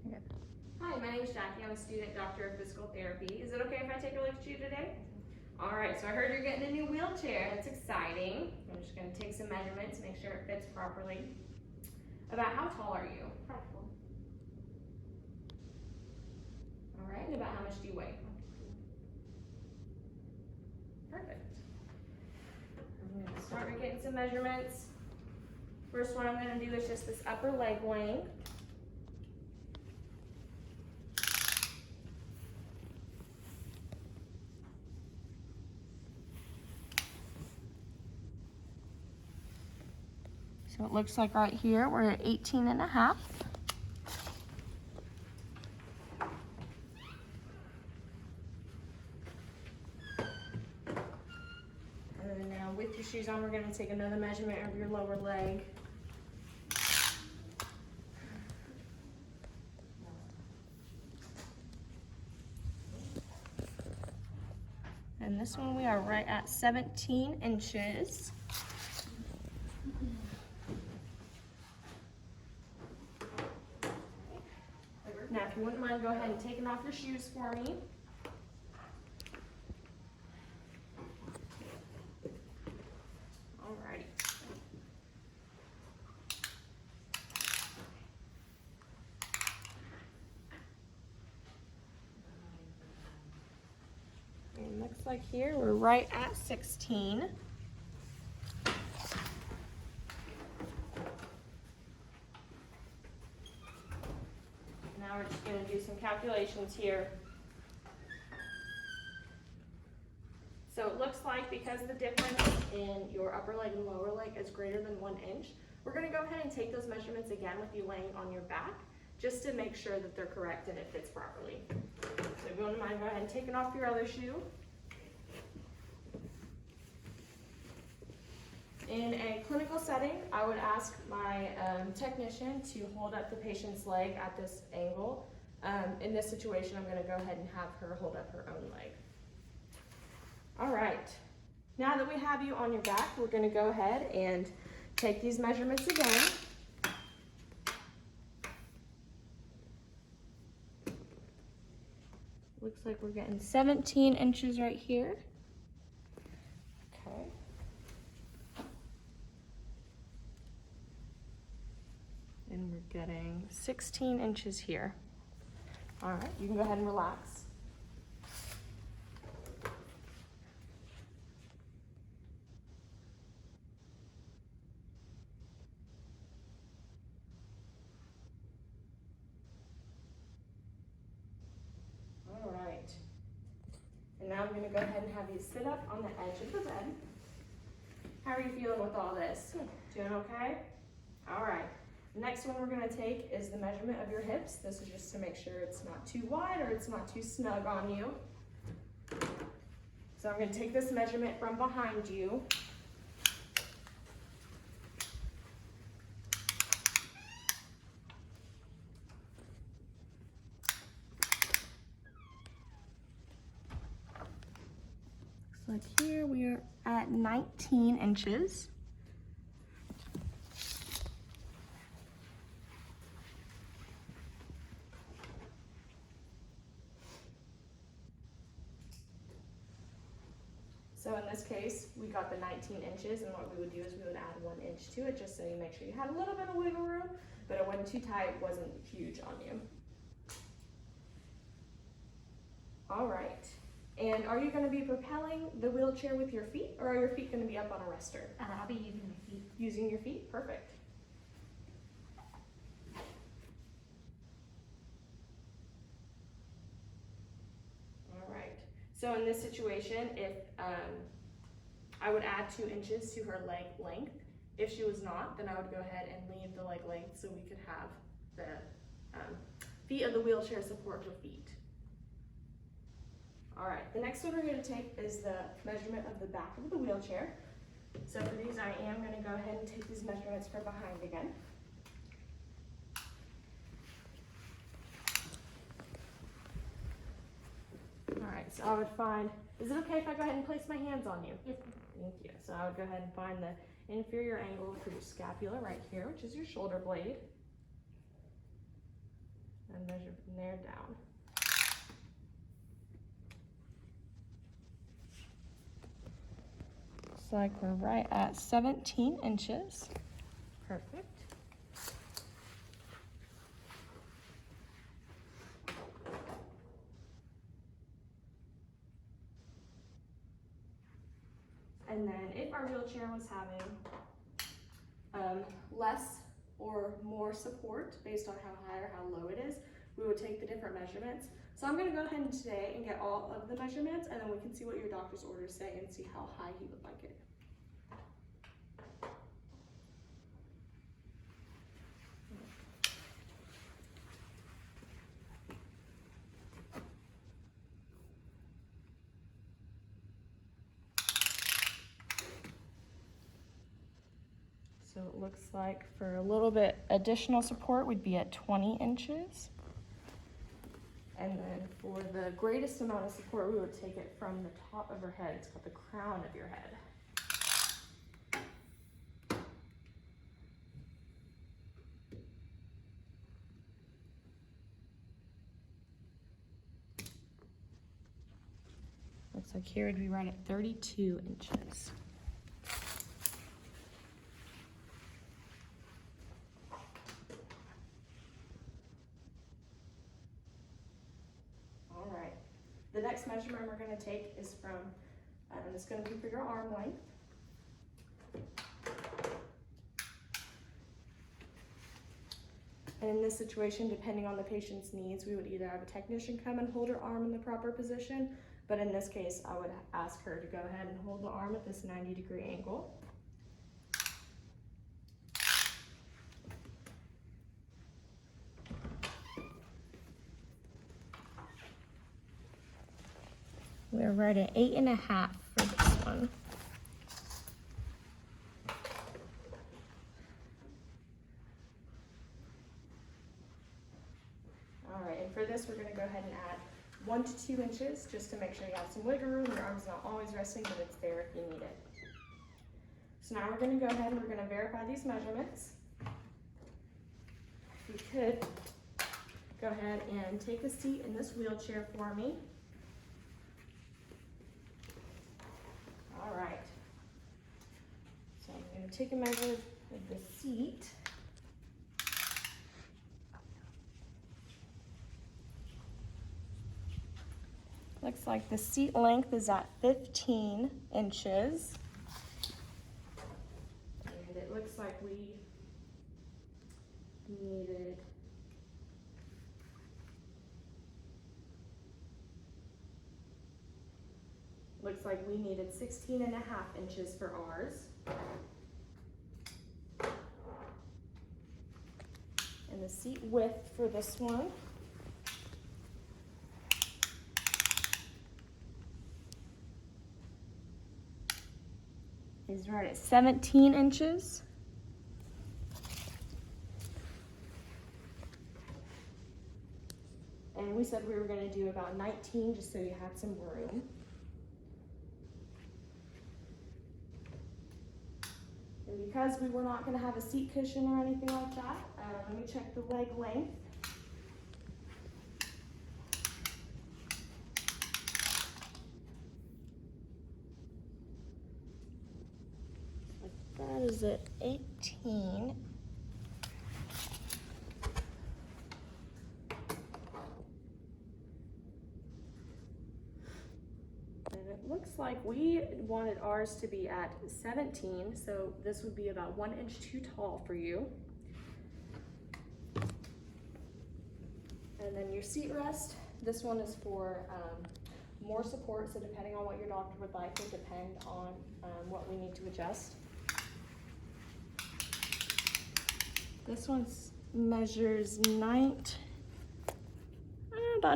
Good. Hi, my name is Jackie. I'm a student doctor of physical therapy. Is it okay if I take a look at you today? All right, so I heard you're getting a new wheelchair. That's exciting. I'm just gonna take some measurements, make sure it fits properly. About how tall are you? 5'4". All right, and about how much do you weigh? Perfect. I'm gonna start by getting some measurements. First one I'm gonna do is just this upper leg length. So it looks like right here, we're at 18.5. And then now with your shoes on, we're gonna take another measurement of your lower leg. And this one we are right at 17 inches. Now, if you wouldn't mind, go ahead and taking off your shoes for me. Alrighty. And looks like here we're right at 16. Now we're just going to do some calculations here. So it looks like because the difference in your upper leg and lower leg is greater than 1 inch, we're going to go ahead and take those measurements again with you laying on your back, just to make sure that they're correct and it fits properly. So if you wouldn't mind, go ahead and taking off your other shoe. In a clinical setting, I would ask my technician to hold up the patient's leg at this angle. In this situation, I'm going to go ahead and have her hold up her own leg. All right, now that we have you on your back, we're going to go ahead and take these measurements again. Looks like we're getting 17 inches right here. Okay. And we're getting 16 inches here. All right, you can go ahead and relax. All right. And now I'm going to go ahead and have you sit up on the edge of the bed. How are you feeling with all this? Doing okay? All right. The next one we're going to take is the measurement of your hips. This is just to make sure it's not too wide or it's not too snug on you. So I'm going to take this measurement from behind you. Looks like here we are at 19 inches. So in this case, we got the 19 inches, and what we would do is we would add 1 inch to it, just so you make sure you had a little bit of wiggle room, but it wasn't too tight, it wasn't huge on you. All right. And are you going to be propelling the wheelchair with your feet, or are your feet going to be up on a rester? I'll be using my feet. Using your feet? Perfect. All right. So in this situation, if I would add 2 inches to her leg length. If she was not, then I would go ahead and leave the leg length so we could have the feet of the wheelchair support her feet. All right, the next one we're going to take is the measurement of the back of the wheelchair. So for these, I am going to go ahead and take these measurements from behind again. All right, so I would find, is it okay if I go ahead and place my hands on you? Yes. Thank you. So I would go ahead and find the inferior angle for your scapula right here, which is your shoulder blade. and measure from there down. Looks like we're right at 17 inches. Perfect. And then if our wheelchair was having less or more support based on how high or how low it is, we would take the different measurements. So I'm going to go ahead today and get all of the measurements, and then we can see what your doctor's orders say and see how high he would like it. So it looks like for a little bit additional support, we'd be at 20 inches. And then for the greatest amount of support, we would take it from the top of her head. It's called the crown of your head. Looks like here would be right at 32 inches. The next measurement we're going to take is from, it's going to be for your arm length. And in this situation, depending on the patient's needs, we would either have a technician come and hold her arm in the proper position, but in this case, I would ask her to go ahead and hold the arm at this 90-degree angle. We're right at 8.5 for this one. All right, and for this, we're going to go ahead and add 1 to 2 inches just to make sure you have some wiggle room. Your arm's not always resting, but it's there if you need it. So now we're going to go ahead and we're going to verify these measurements. If you could go ahead and take a seat in this wheelchair for me. All right, so I'm going to take a measure of the seat. Looks like the seat length is at 15 inches. And it looks like we needed Looks like we needed 16.5 inches for ours. And the seat width for this one is right at 17 inches. And we said we were going to do about 19 just so you had some room. And because we were not going to have a seat cushion or anything like that, let me check the leg length. That is at 18. It looks like we wanted ours to be at 17, so this would be about 1 inch too tall for you. And then your seat rest, this one is for more support, so depending on what your doctor would like will depend on what we need to adjust. This one measures about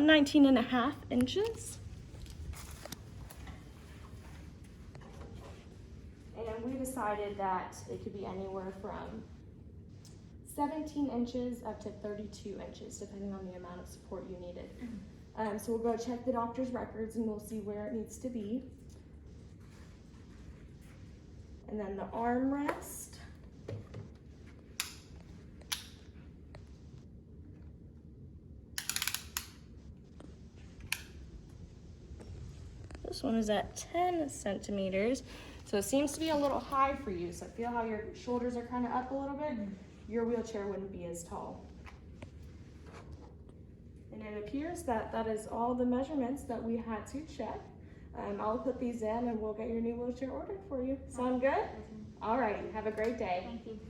19.5 inches. And we decided that it could be anywhere from 17 inches up to 32 inches, depending on the amount of support you needed. So we'll go check the doctor's records and we'll see where it needs to be. And then the armrest. This one is at 10 centimeters. So it seems to be a little high for you. So feel how your shoulders are kind of up a little bit. Your wheelchair wouldn't be as tall. And it appears that that is all the measurements that we had to check. I'll put these in and we'll get your new wheelchair ordered for you. Sound good? All right, have a great day. Thank you.